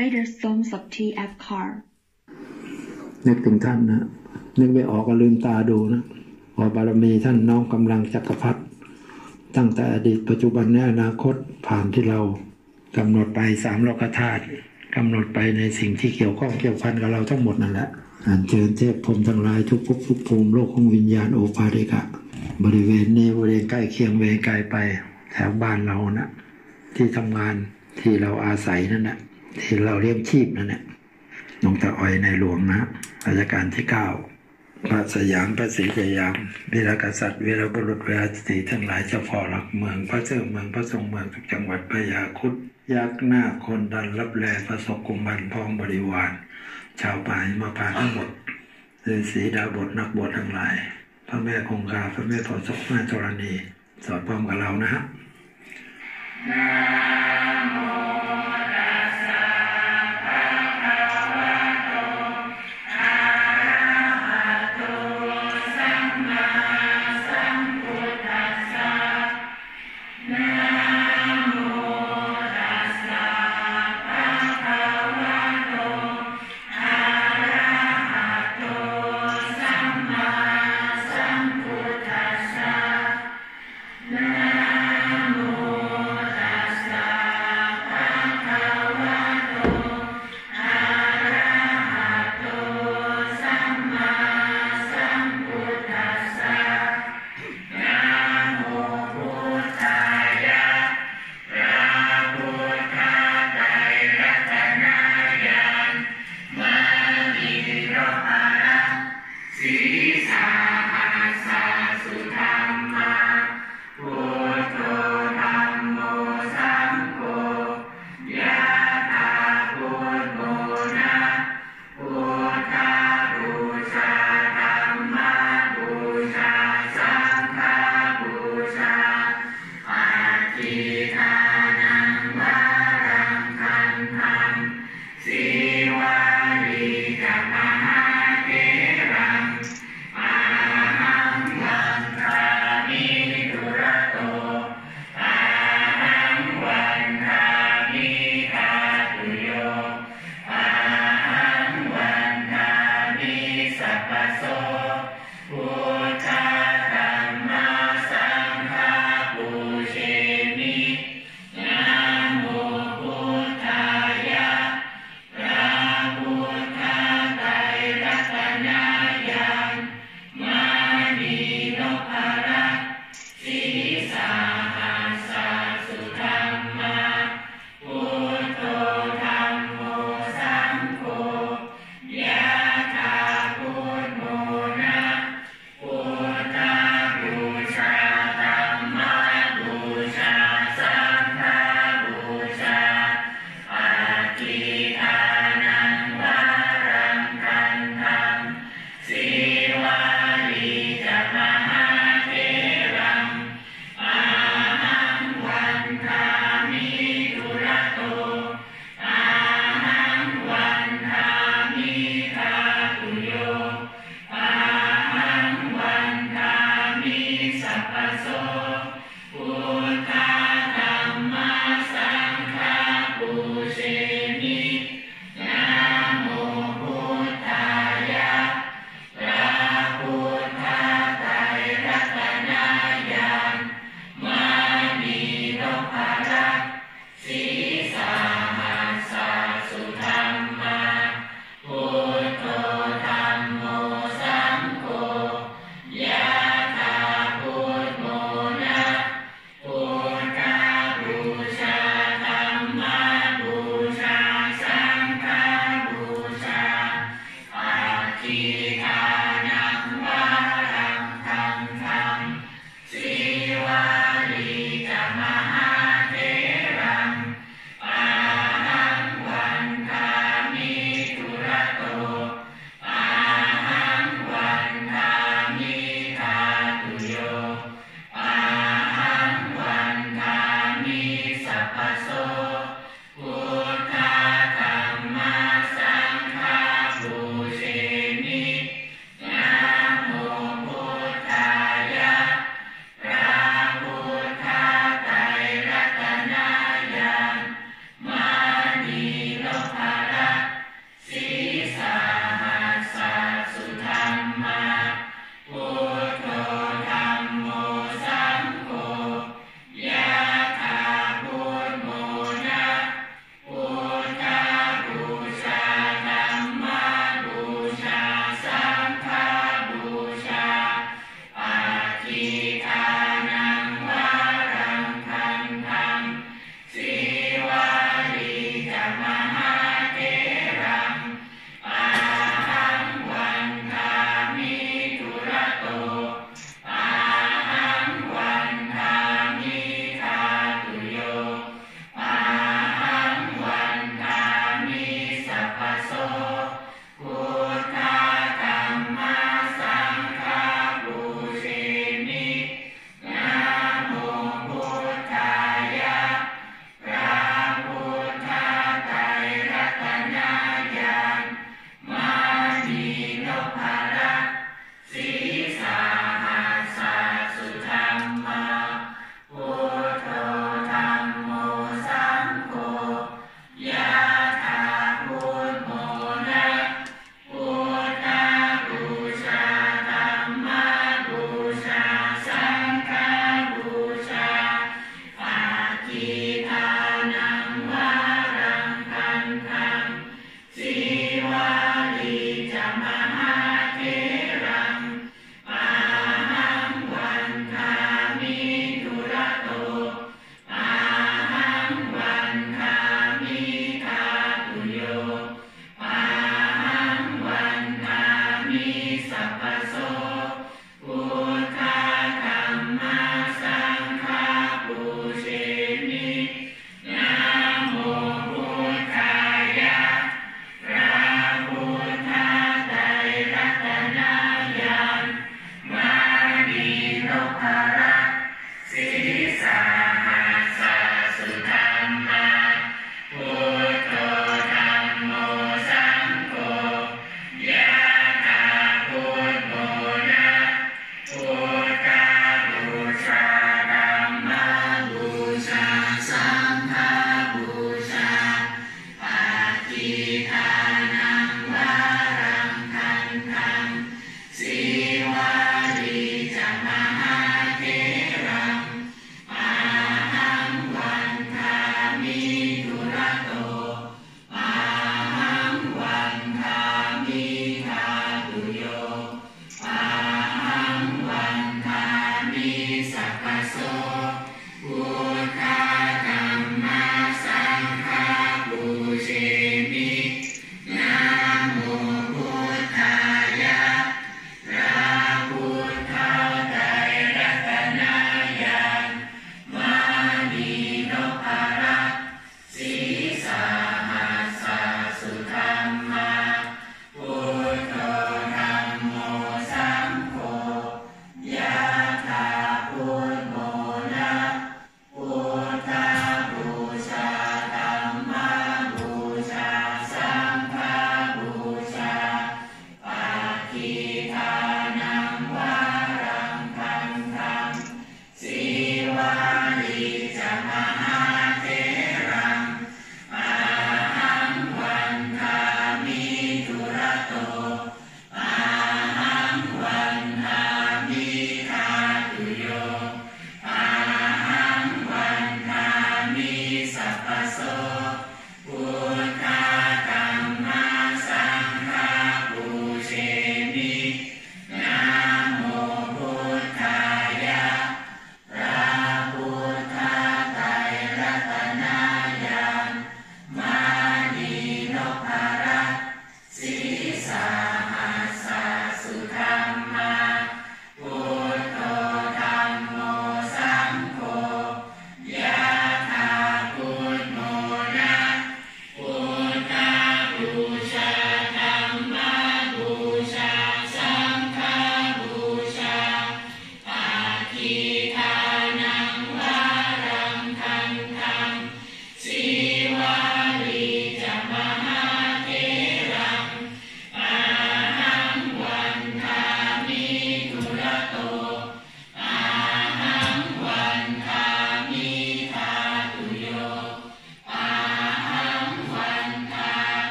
Play the songs of T.F. Carr นึกถึงท่านนะนึกไม่ออกก็ลืมตาดูนะขอบารมีท่านน้อมกำลังจักรพรรดิตั้งแต่อดีตปัจจุบันและอนาคตผ่านที่เรากำหนดไป3 โลกธาตุกำหนดไปในสิ่งที่เกี่ยวข้องเกี่ยวพันกับเราทั้งหมดนั่นแหละอัญเชิญเทพพรหมทั้งหลายทุกภพทุกภูมิโลกของวิญญาณโอปาติกะบริเวณนี้บริเวณใกล้เคียงเวไกลไปแถวบ้านเรานะที่ทำงานที่เราอาศัยนั่นนะที่เราเลี้ยงชีพนั่นแหละหลวงตาอ้อยในหลวงนะรัชกาลที่9พระสยามพระศรีสยามวีรกษัตริย์วีรบุรุษวีรสตรีทั้งหลายเจ้าพ่อหลักเมืองพระเจ้าเมืองพระทรงเมืองทุกจังหวัดพญาครุฑยักษ์หน้าคนดันรับแลพระศกกุมารพ้องบริวารชาวป่ามาพาทั้งหมดฤาษีดาบทนักบวชทั้งหลายพระแม่คงคาพระแม่โพธิ์ศพแม่ธรณีสอดพร้อมกับเรานะฮะนะโมตัสสะภะคะวะโตอะระหะโตสัมมาสัมพุทธัสสะนะโมตัสสะภะคะวะโตอะระหะโตสัมมาสัมพุทธัสสะนะโมตัสสะภะ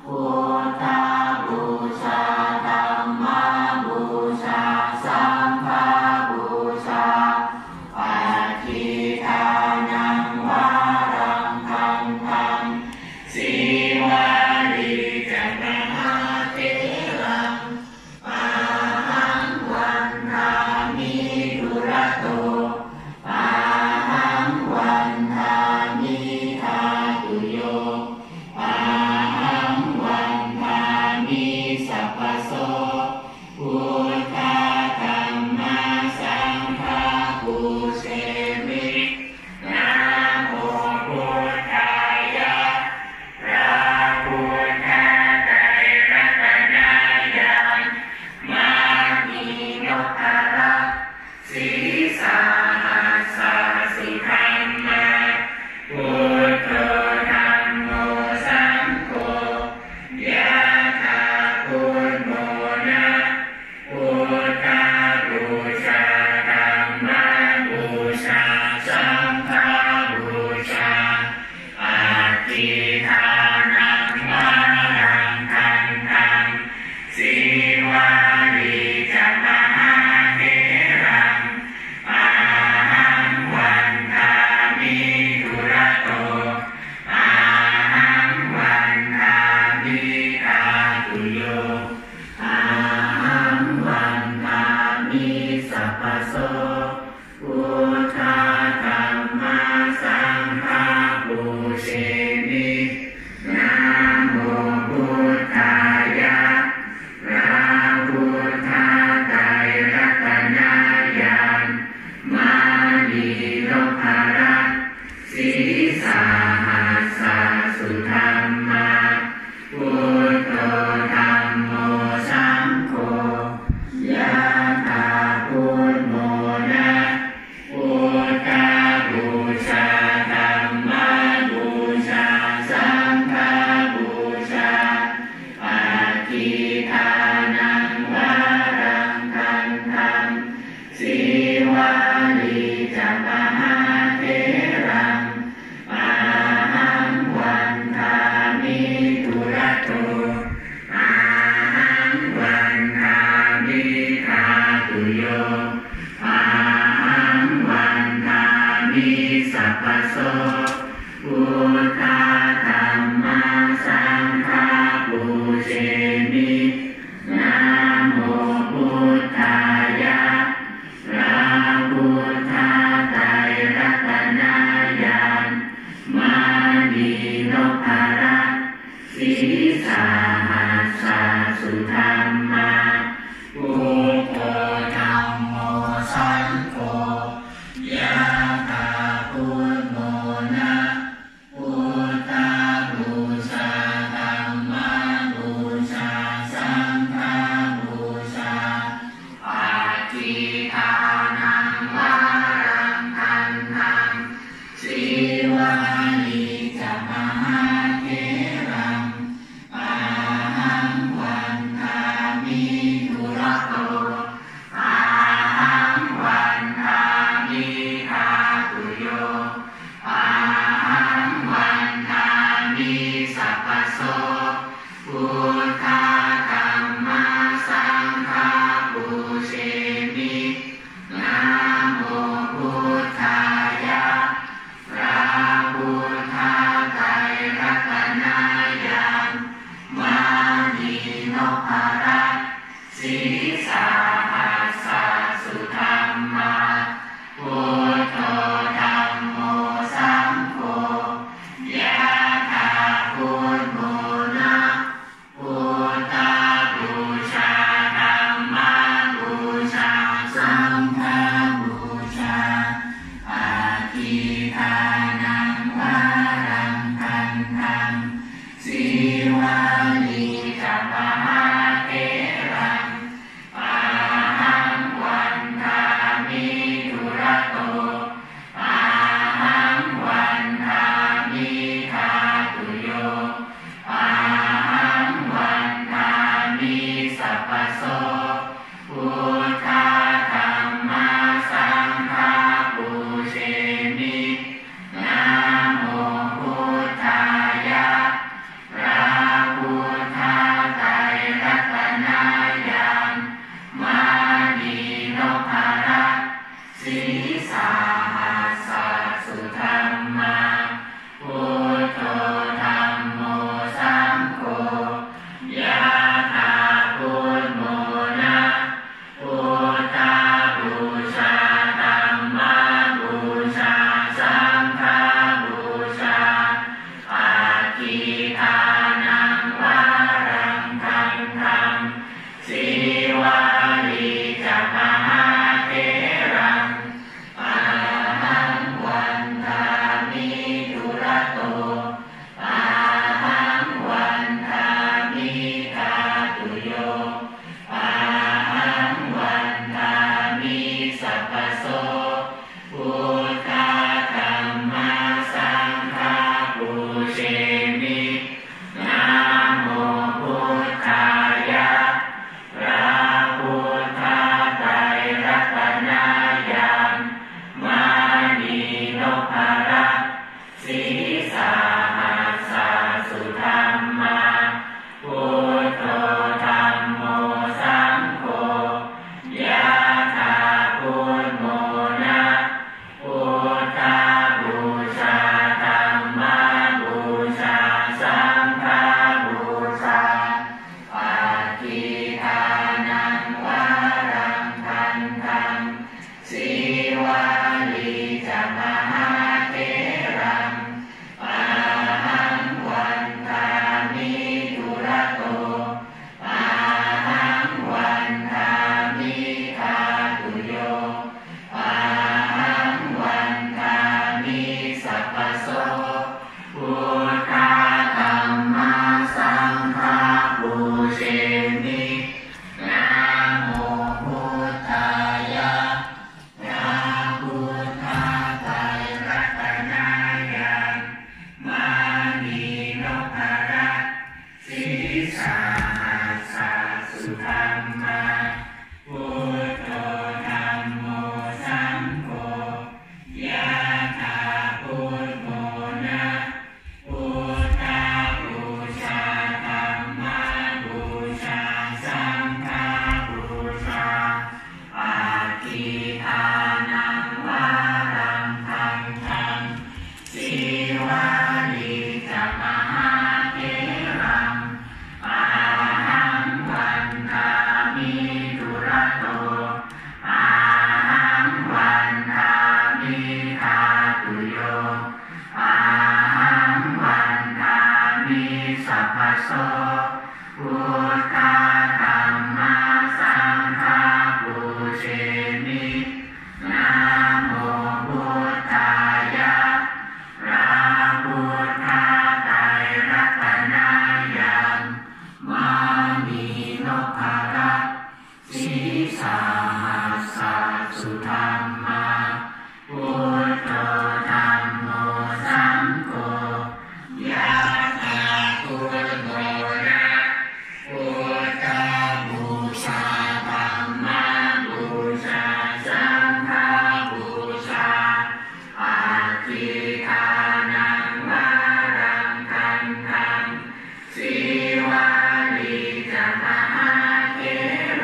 พุท ศีสาหัสสะสุธัมมาพุทโธธัมโมสังโฆยะถาพุทโธนะพุทธบูชาธัมมบูชาสังฆบูชาปฏิทานังวารังคันธังสีวานิจมหาเถรังอาหังวันทามิทุระโตอาหังวันทามิทาตุโยอาหังวันทามิสัพพโสพุทธาธัมมาสังฆาปูเชมินะโมพุทธายะพระพุทธไตรรัตนายานมานีนพรัตน์ศีสาหัสสะสุธัมมาพุทโธธัมโมสังโฆยะถาพุทโธนะพุทธบูชาธัมมบูชาสังฆบูชาอธิทานังวารังคันธังสีวานิจมหาเถรังอาหังวันทามิทุระโตอาหังวันทามิทาตุโยอาหังวันทามิสัพพโสพุทธาธัมมาสังฆาปูเชมินะโมพุทธายะพระ พโสพุทธธัมมังสังฆังปูเชมินะโมพุทธายะพระพุทธไตรรัตนายังมานีนพรัตน์สีสาหัสสะสุธัมมาพุทโธธัมโมสังโฆยะถาพุทโธนะพุทธบูชาธัมมังบูชาสังฆังบูชาอธิทานังวารังคันธังสีวาลีจะมหาเถ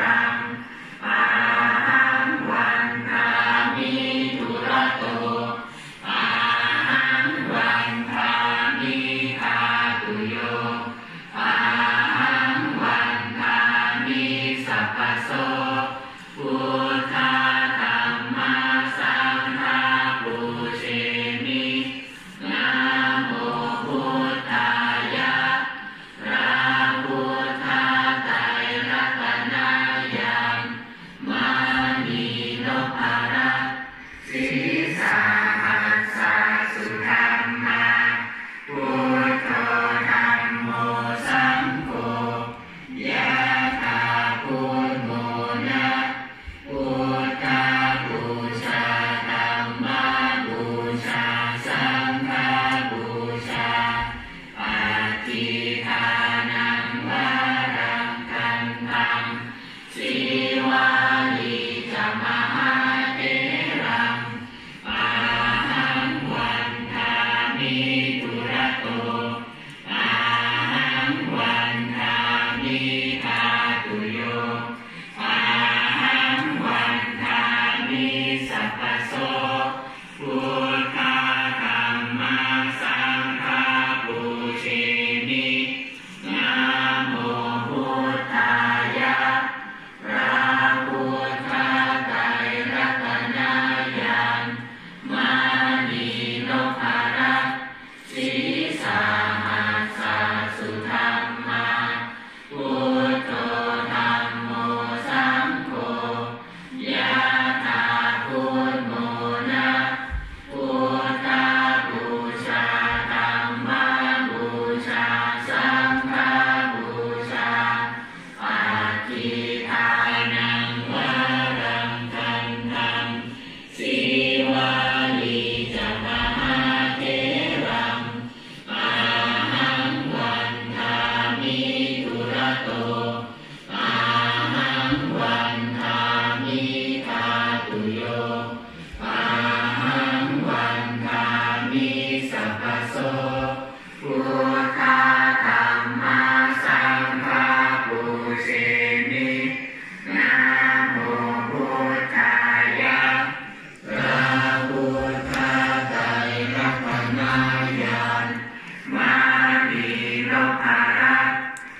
รังอาหังวันทามิทุระโตอาหังวันทามิทาตุโยอาหังวันทามิสัพพโสพุทธธัมมังสังฆังปูเชมินะโมพุทธายะพระพุทธไตรรัตนายังมานีนพรัตน์สีสาหัสสะสุธัมมาพุทโธธัมโมสังโฆยะถาพุทโธนะพุทธบูชาธัมมังบูชาสังฆังบูชาอธิทานังวารังคันธังสีวาลีจะมหาเถรังอาหังวันทามิทุระโตอาหังวันทามิทาตุโยอาหังวันทามิสัพพโสพุทธธัมมังสังฆังปูเชมินะโมพุทธายะพระพุทธไตรรัตนายังมานีนพรัตน์สีสาหัสสะสุธัมมาพุทโธธัมโมสังโฆยะถาพุทโธนะพุทธบูชาธัมมังบูชาสังฆังบูชาอธิทานังวารังคันธังสีวาลีจะมหาเถรังอาหังวันทามิทุระโตอาหังวันทามิทาตุโยอาหังวันทามิสัพพโสพุทธธัมมังสังฆังปูเชมินะโมพุทธายะพระพุทธไตรรัตนายังมานีนพรัตน์ส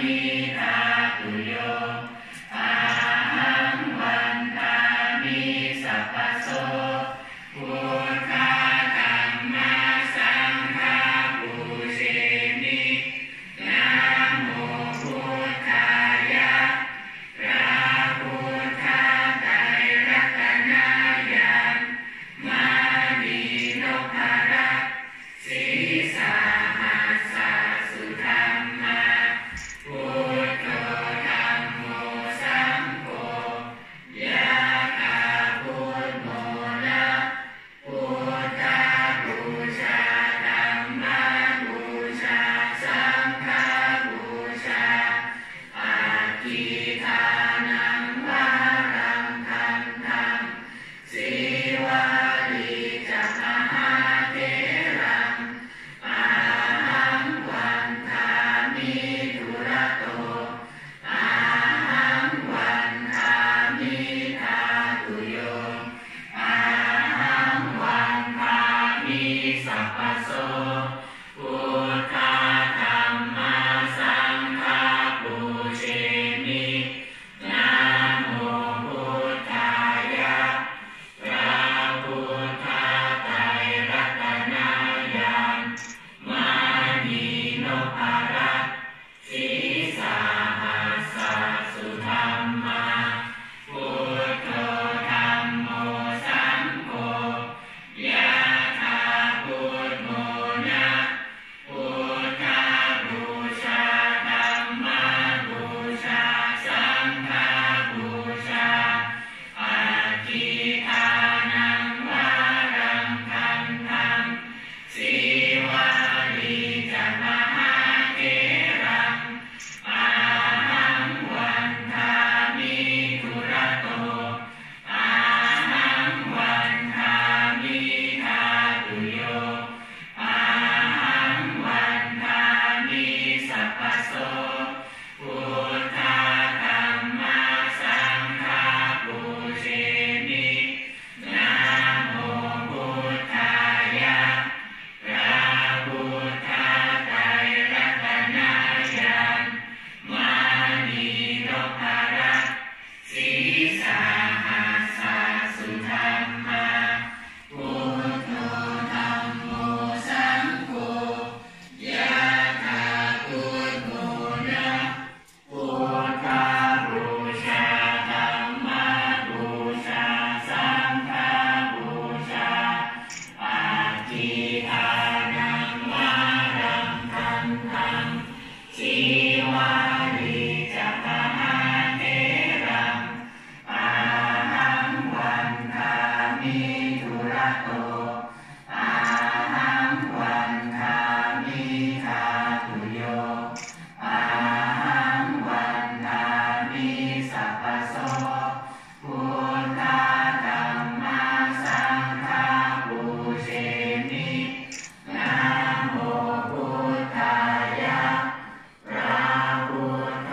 มิทาตุโยอาหังวันทามิสัพพโสพุทธาธัมมาสังฆาปูเชมินะโมพุทธายะพระพุทธไตรรัตนญาณมานีนพรัตน์ศีสาหัสสะสุธัมมาพุทโธธัมโมสังโฆยะถาพุทโมนะพุทธบูชาธัมมบูชาสังฆบูชาอาทิทานังวารังคันธังสีวาลีจักมหาเถรังอาหังวันทามิธุระโตอาหังวันทามิทาตุโยอาหังวันทามิสัพพโสพุทธาธัมมาสังฆาปูเชมินะโมพุทธายะพระพุทธไตรรัตนญาณมานีนพรัตน์ศีสาหัสสะสุธัมมาพุทโธธัมโมสังโฆยะถาพุทโมนะพุทธบูชาธัมมบูชาสังฆบูชาอาทิทานังวารังคันธังสีวาลีจักมหาเถรังอาหังวันทามิธุระโตอาหังวันทามิทาตุโยอาหังวันทามิสัพพโสพุทธาธัมมาสังฆาปูเชมินะโมพุทธายะพระพุทธไตรรัตนญาณมานีนพรัตน์ศีสาหัสสะสุธัมมาพุทโธธัมโมสังโฆยะถาพุทโมนะพุทธบูชาธัมมบูชาสังฆบูชาอาทิทานังวารังคันธังสีวาลีจักมหาเถรังอาหังวันทามิธุระโตอาหังวันทามิทาตุโยอาหังวันทามิสัพพโสพุทธาธัมมาสังฆาปูเชมินะโมพุทธายะพระพุทธ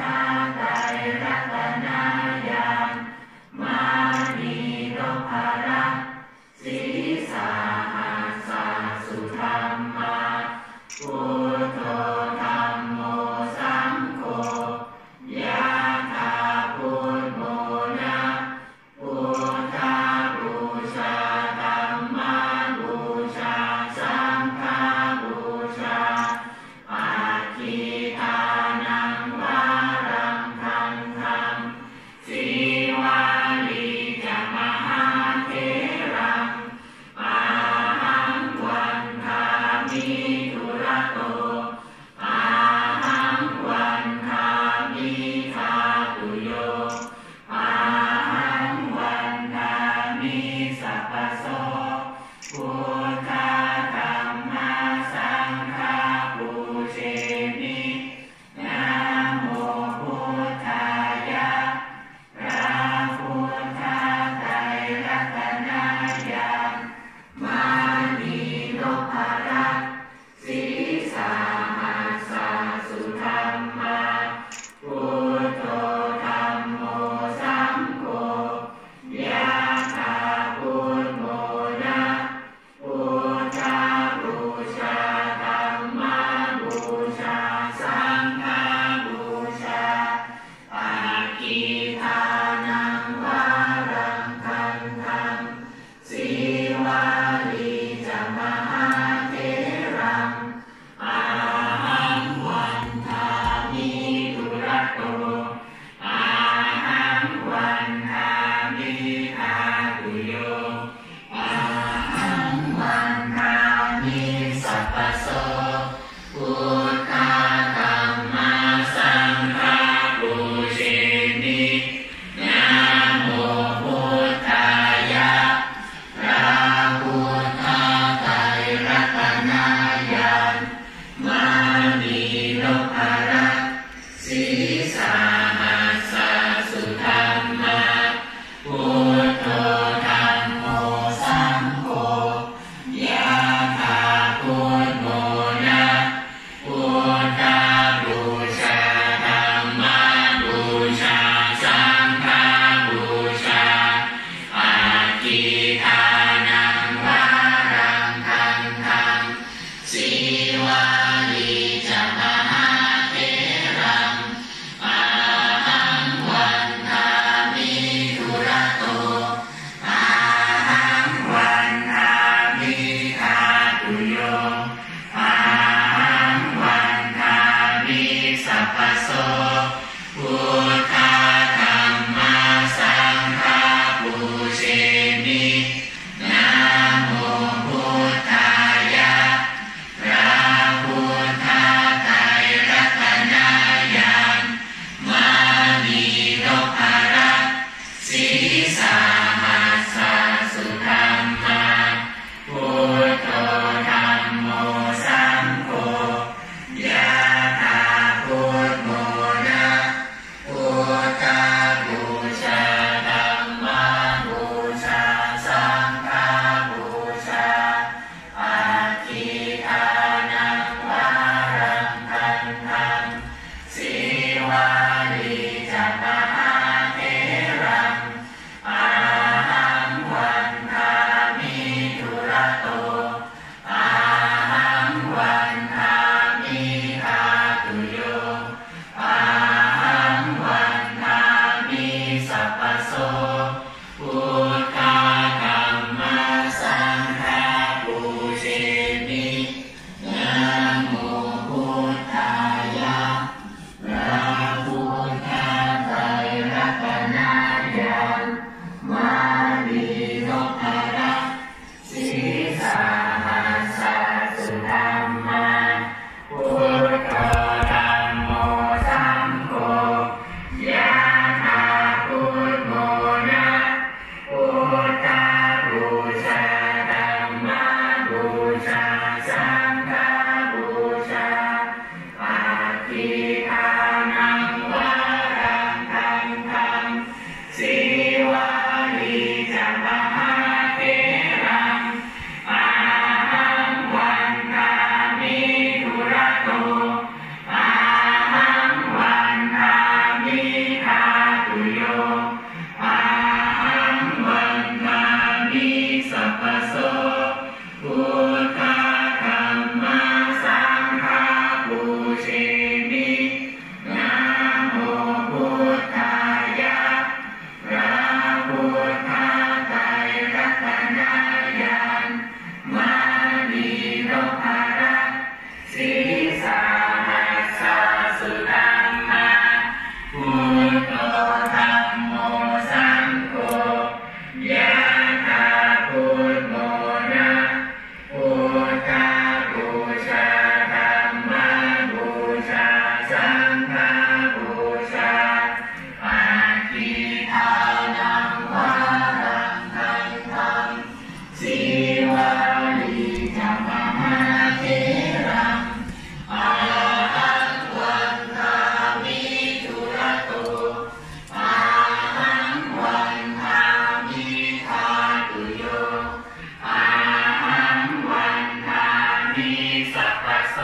สุธัมมาพุทโธธัมโมสังโฆยะถาพุทโธนะพุทธบูชาธัมมบูชาสังฆบูชาปฏิทานังวารังคันธังสีวาลีจัมมะเทรังอาหังวันทามิทุระโตอาหังวันทามิทาตุโยอาหังวันทามิสัพพโส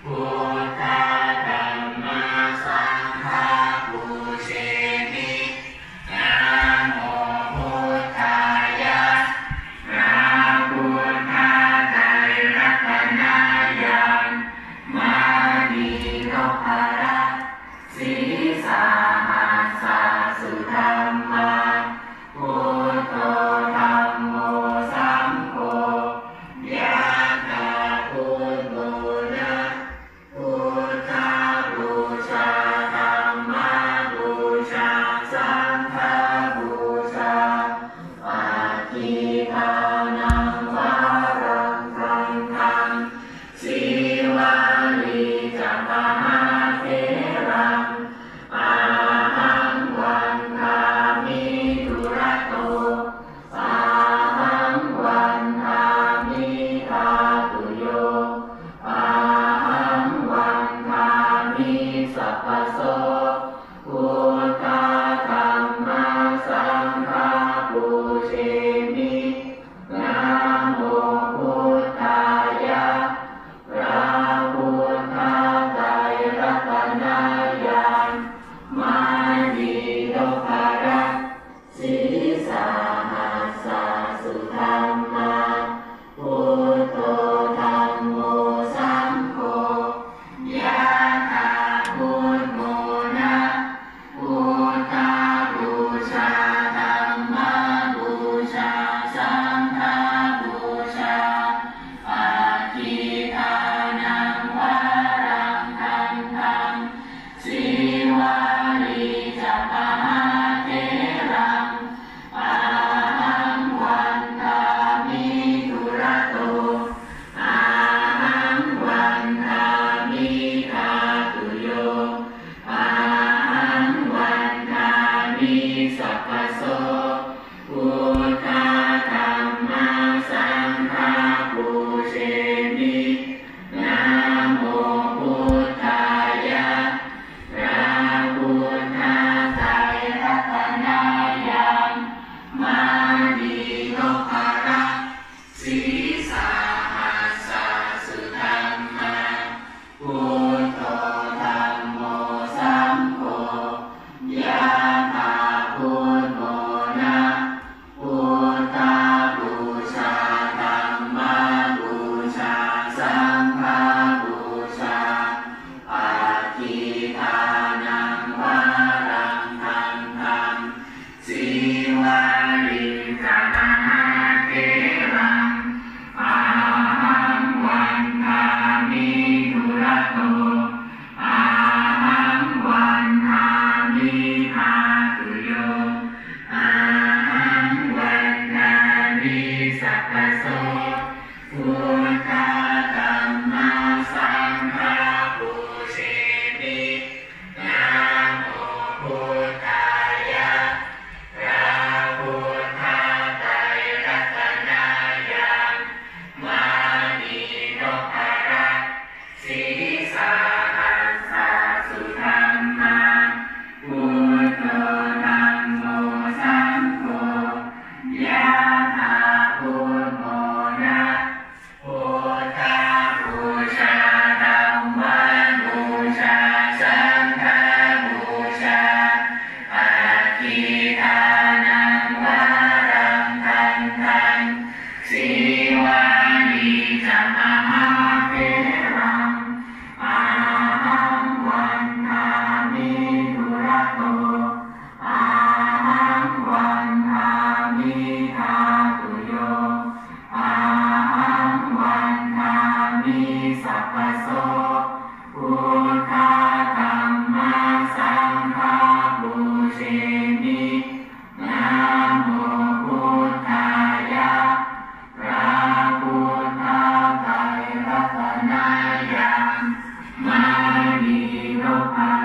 พุทธะธัมมาสังฆะปูเชมินะโมพุทธายะพระพุทธไตรรัตนญาณมานีนพรัตน์สีสาหัสสะสุธัมมาพุทโธธัมโมสังโฆยะถาพุทโธนะพุทธบูชาธัมมบูชาสังฆบูชาปฏิทานังวารังคันธังสีวาลีจัมมะเทรังอาหังวันทามิทุระโตอาหังวันทามิทาตุโยอาหังวันทามิสัพพโสพุทธะธัมมาสังฆะปูเชมินะโมพุทธายะพระพุทธไตร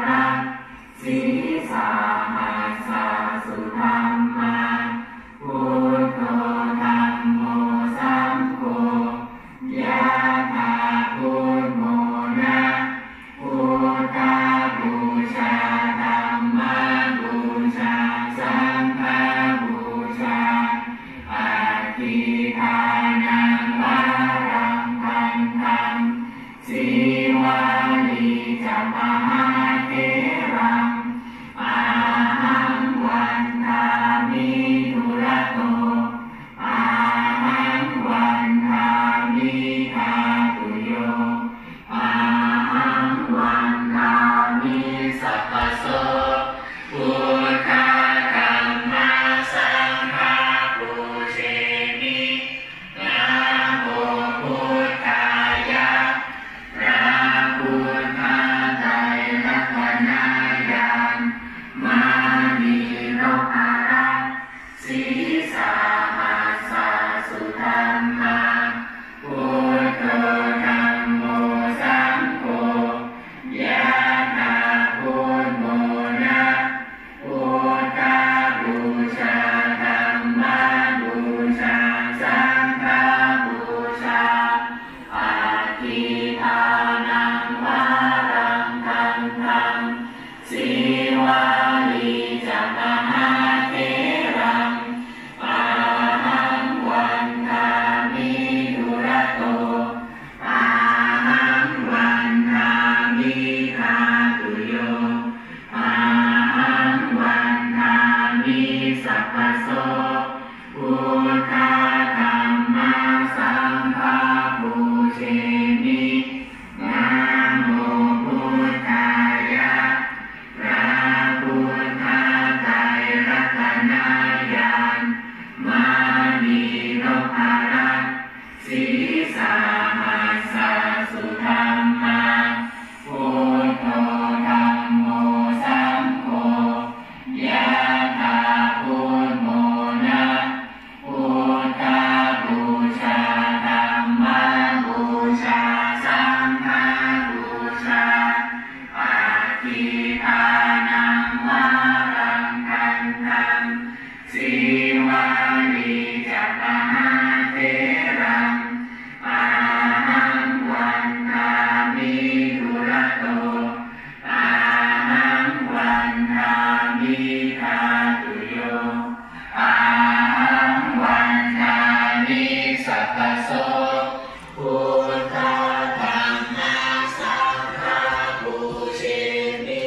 รัตสีสาหัสสะสุธัมมาพุทโธธัมโมสังโฆยะถาพุทโมนะพุทธบูชาธัมมบูชาสังฆบูชาอธิทานังวารังคันธังสีวาลีจะมหาเถรังอาหังวันทามิทุระโตอาหังวันทามิทาตุโยอาหังวันทามิสัพพโสพุทธะธัมมะสังฆะปูเชมินะโมพุทธายะพระพุทธไตรรัตนญาณมานีโรภารัตสีสาหัสสะสุธัมมาพุทโธธัมโมสังโฆยะถาพุทโมนะพุทธบูชาธัมมบูชาสังฆบูชาอธิทานังวารังคันธังสีวาลีจะมหาเถรังอาหังวันทามิทุระโตอาหังวันทามิทาตุโยอาหังวันทามิสัพพโสพุทธะธัมมะสังฆะปูเชมินะโมพุทธายะพระพุทธไตรรัตนญาณมานีโรภารัตสีสาหัสสะสุธัมมาพุทโธธัมโมสังโฆยะถาพุทโมนะพุทธบูชาธัมมบูชาสังฆบูชาอธิทานังวารังคันธังสีวาลีจะมหาเถรังอาหังวันทามิทุระโตอาหังวันทามิทาตุโยอาหังวันทามิสัพพโสพุทธะธัมมะสังฆะปูเชมิ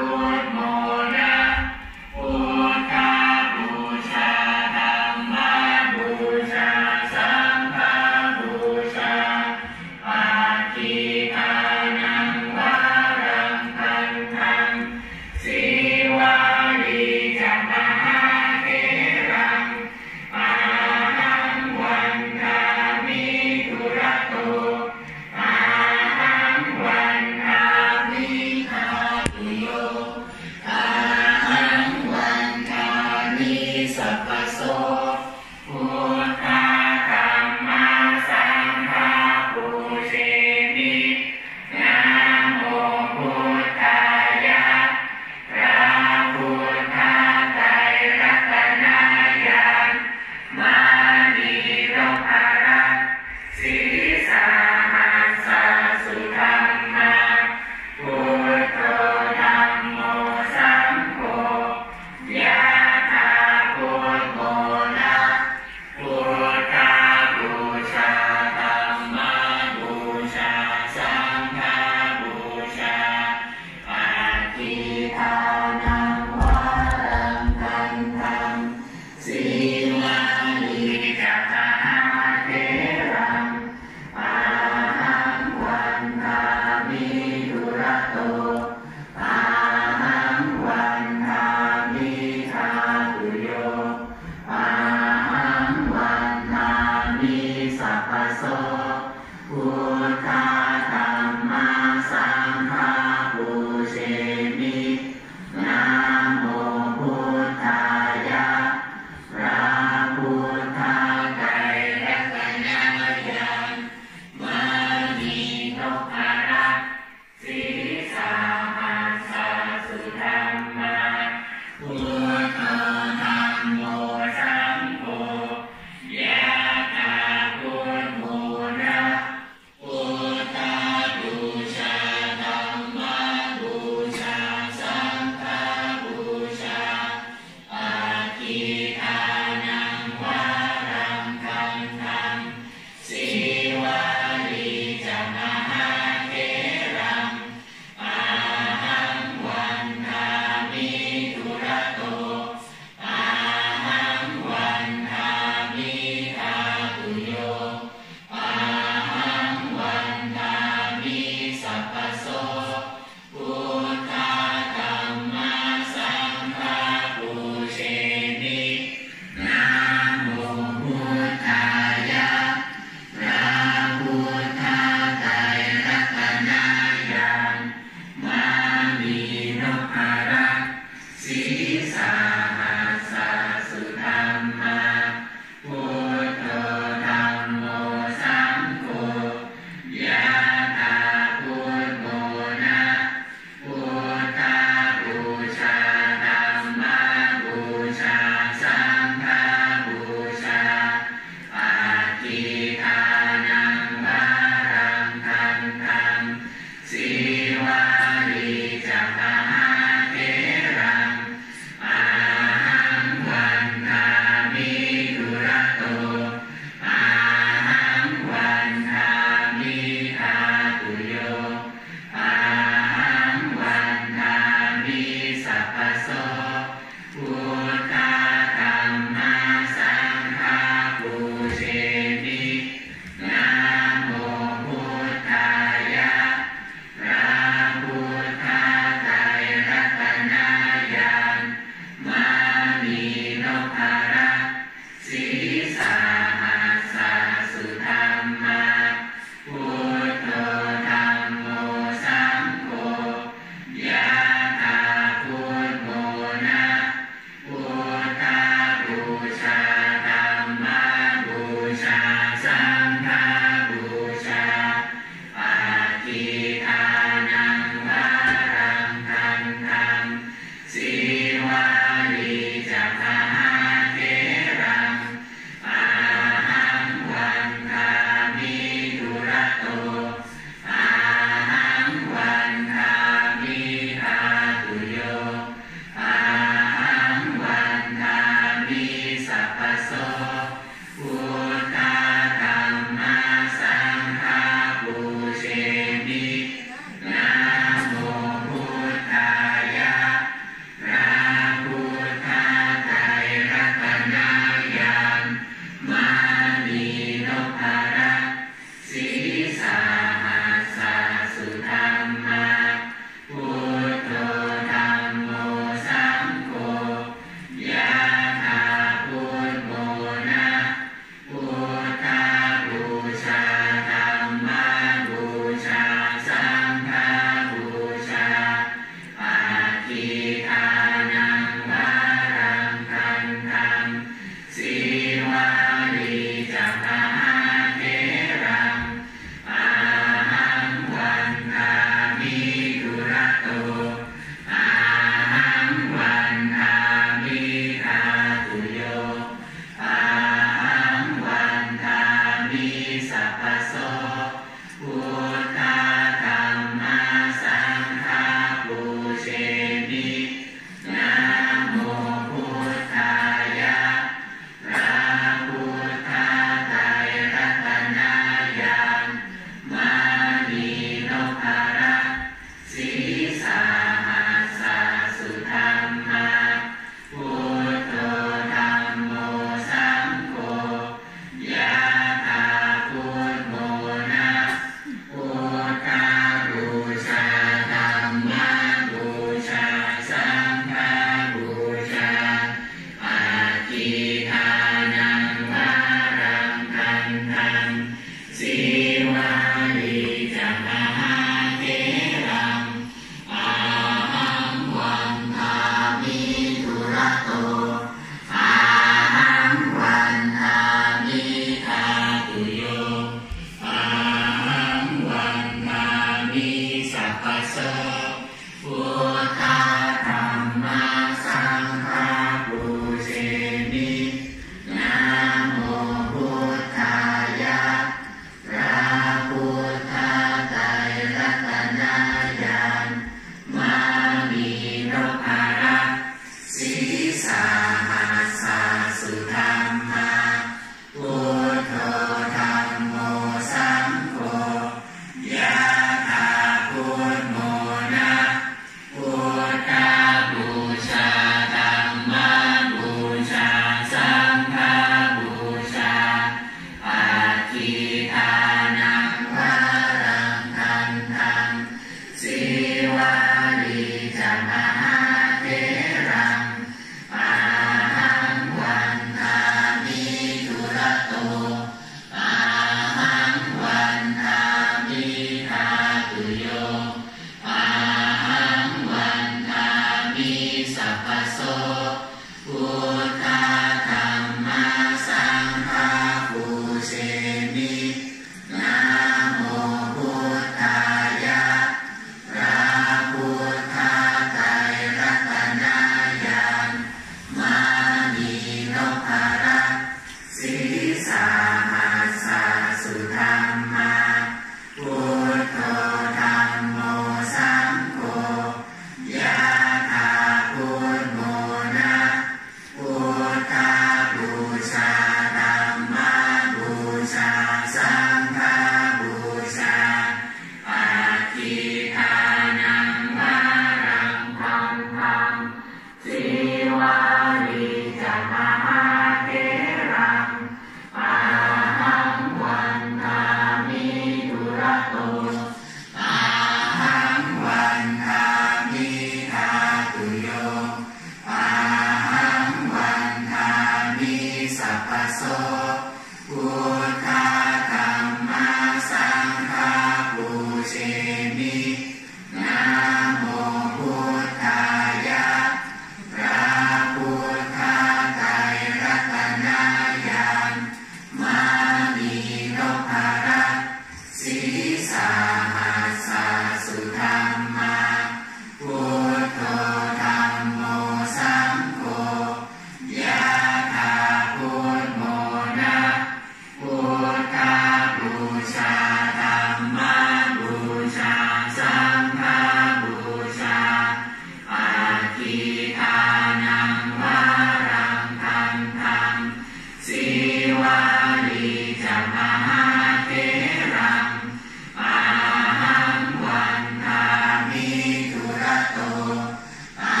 อา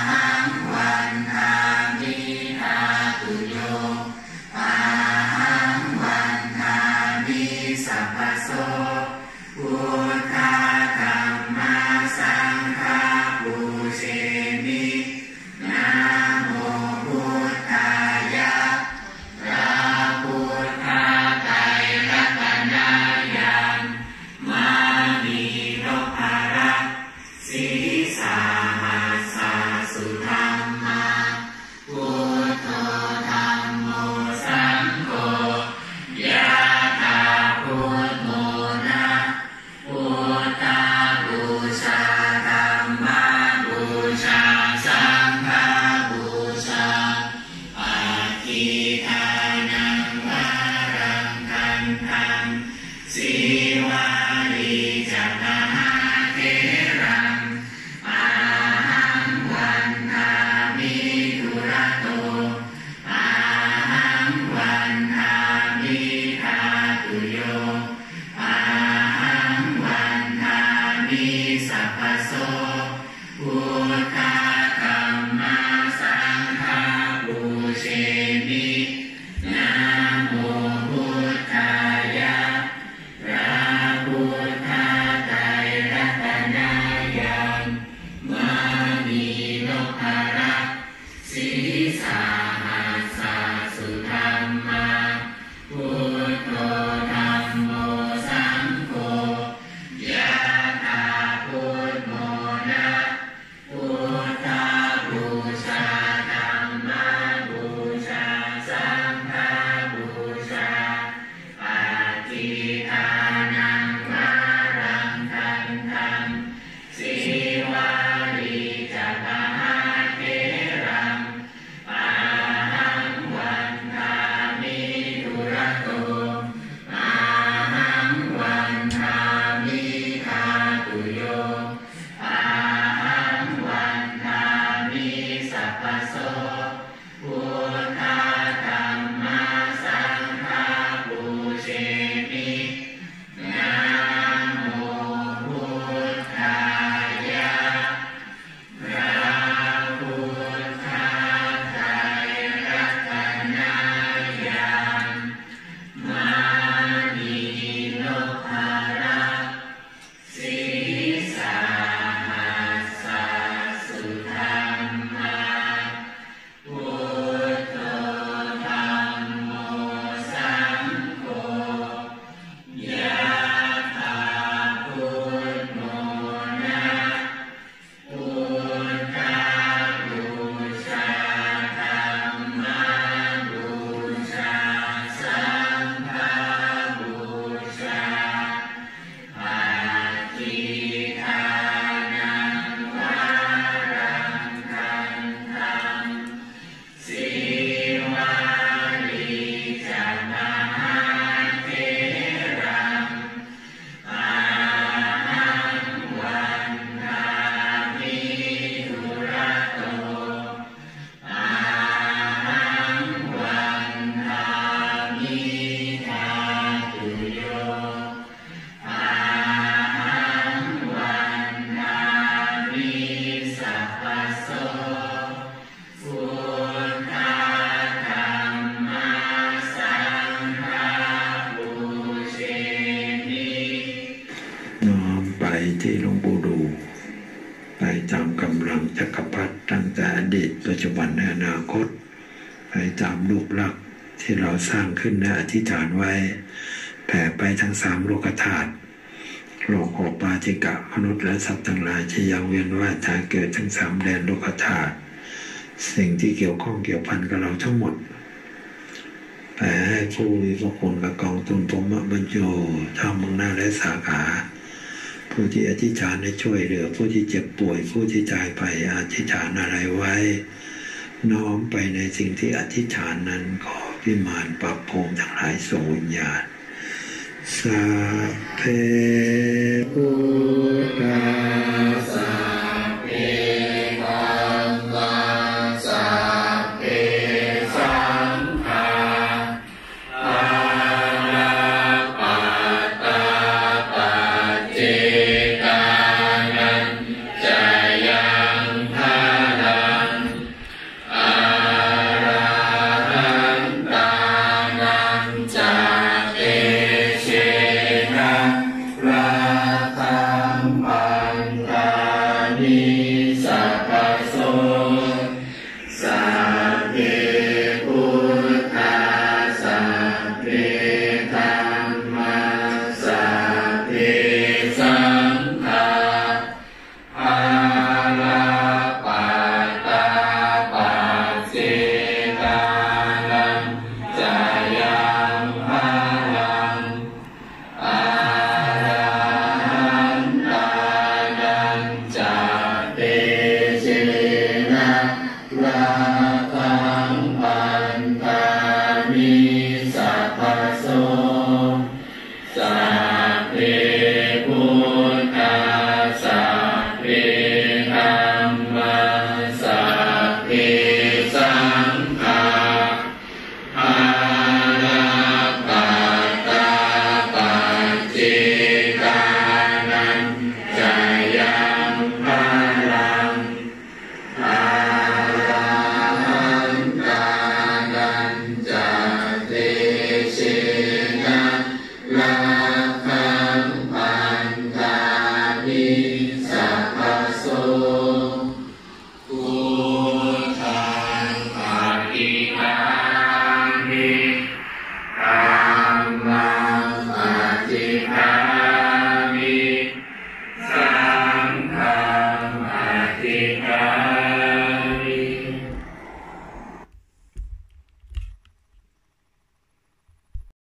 หังวันทามิธาตุโยอาหังวันทามิสัพพโสพุทธาธัมมาสังฆาปูเชมินะโมพุทธายะพระพุทธไตรรัตนญาณมานีนพรัตน์สีสาหัสสะสุธัมมาพุทโธธัมโมสังโฆยะถาพุทโมนะพุทธาบูชาธัมมาบูชาสังฆาบูชาอธิทานังวารังคันธังสีวารีจักขหาเถรังอาหังวันทามิธุระโตอาหังวันทามิธาตุโยอาหังวันทามิสัพพโสพุทธาธัมมาสังฆาปูเชมินะโมพุทธายะพระพุทธไตรรัตนญาณมานีนพรัตน์สีสาหัสสะสุธัมมาพุทโธธัมโมสังโฆยะถาพุทโมนะพุทธาบูชาธัมมาบูชาสังฆาบูชาอธิทานังวารังคันธังสีวารีจักขหาเถรังอาหังวันทามิธุระโตอาหังวันทามิธาตุโยอาหังวันทามิสัพพโสพุทธาธัมมาสังฆาปูเชมินะโมพุทธายะพระพุทธไตรรัตนญาณมานีนพรัตน์สีสาหัสสะสุธัมมาพุทโธธัมโมสังโฆยะถาพุทโมนะพุทธาบูชาธัมมาบูชาสังฆาบูชาอธิทานังวารังคันธังสีวารีจักขหาเถรังอาหังวันทามิธุระโตอาหังวันทามิธาตุโยอาหังวันทามิสัพพโสพุทธาธัมมาสังฆาปูเชมิ น้อมไปที่หลวงปู่ดูไปตามกำลังจักรพรรดิตั้งแต่อดีตปัจจุบันในอนาคตไปตามรูปลักษณ์ที่เราสร้างขึ้นและอธิษฐานไว้แผ่ไปทั้ง3โลกธาตุโลกโอปาติกะมนุษย์และสัตว์ทั้งหลายที่ยังเวียนว่ายตายเกิดทั้ง3แดนโลกธาตุสิ่งที่เกี่ยวข้องเกี่ยวพันกับเราทั้งหมดแผ่ให้ผู้มีพระคุณกับกองทุนพรหมบรรจุทั้งเมืองหน้าและสาขาผู้ที่อธิษฐานให้ช่วยเหลือผู้ที่เจ็บป่วยผู้ที่ตายไปอธิษฐานอะไรไว้ น้อมไปในสิ่งที่อธิษฐานนั้นขอวิมานปรับภูมิทั้งหลายส่งวิญญาณสัพเพพุทธาสัพเพธัมมาสัพเพสังฆาอาราปัตตาปัจเจกานัญจาย สัพพโสสัพเพพุทธาสัพเพธัมมาสัพเพสังฆาอาลาปัตตาปัจเจกานังจายังพาลังอาราหันตานันจาเตเชนะราคังพันธามิสัพพโสสัพเพพุทธาสัพเพธัมมาสัพเพสังฆาอาลาปัตตาปัจเจกานันจายังพาลังอาราหันตานันจาเตเชนะรา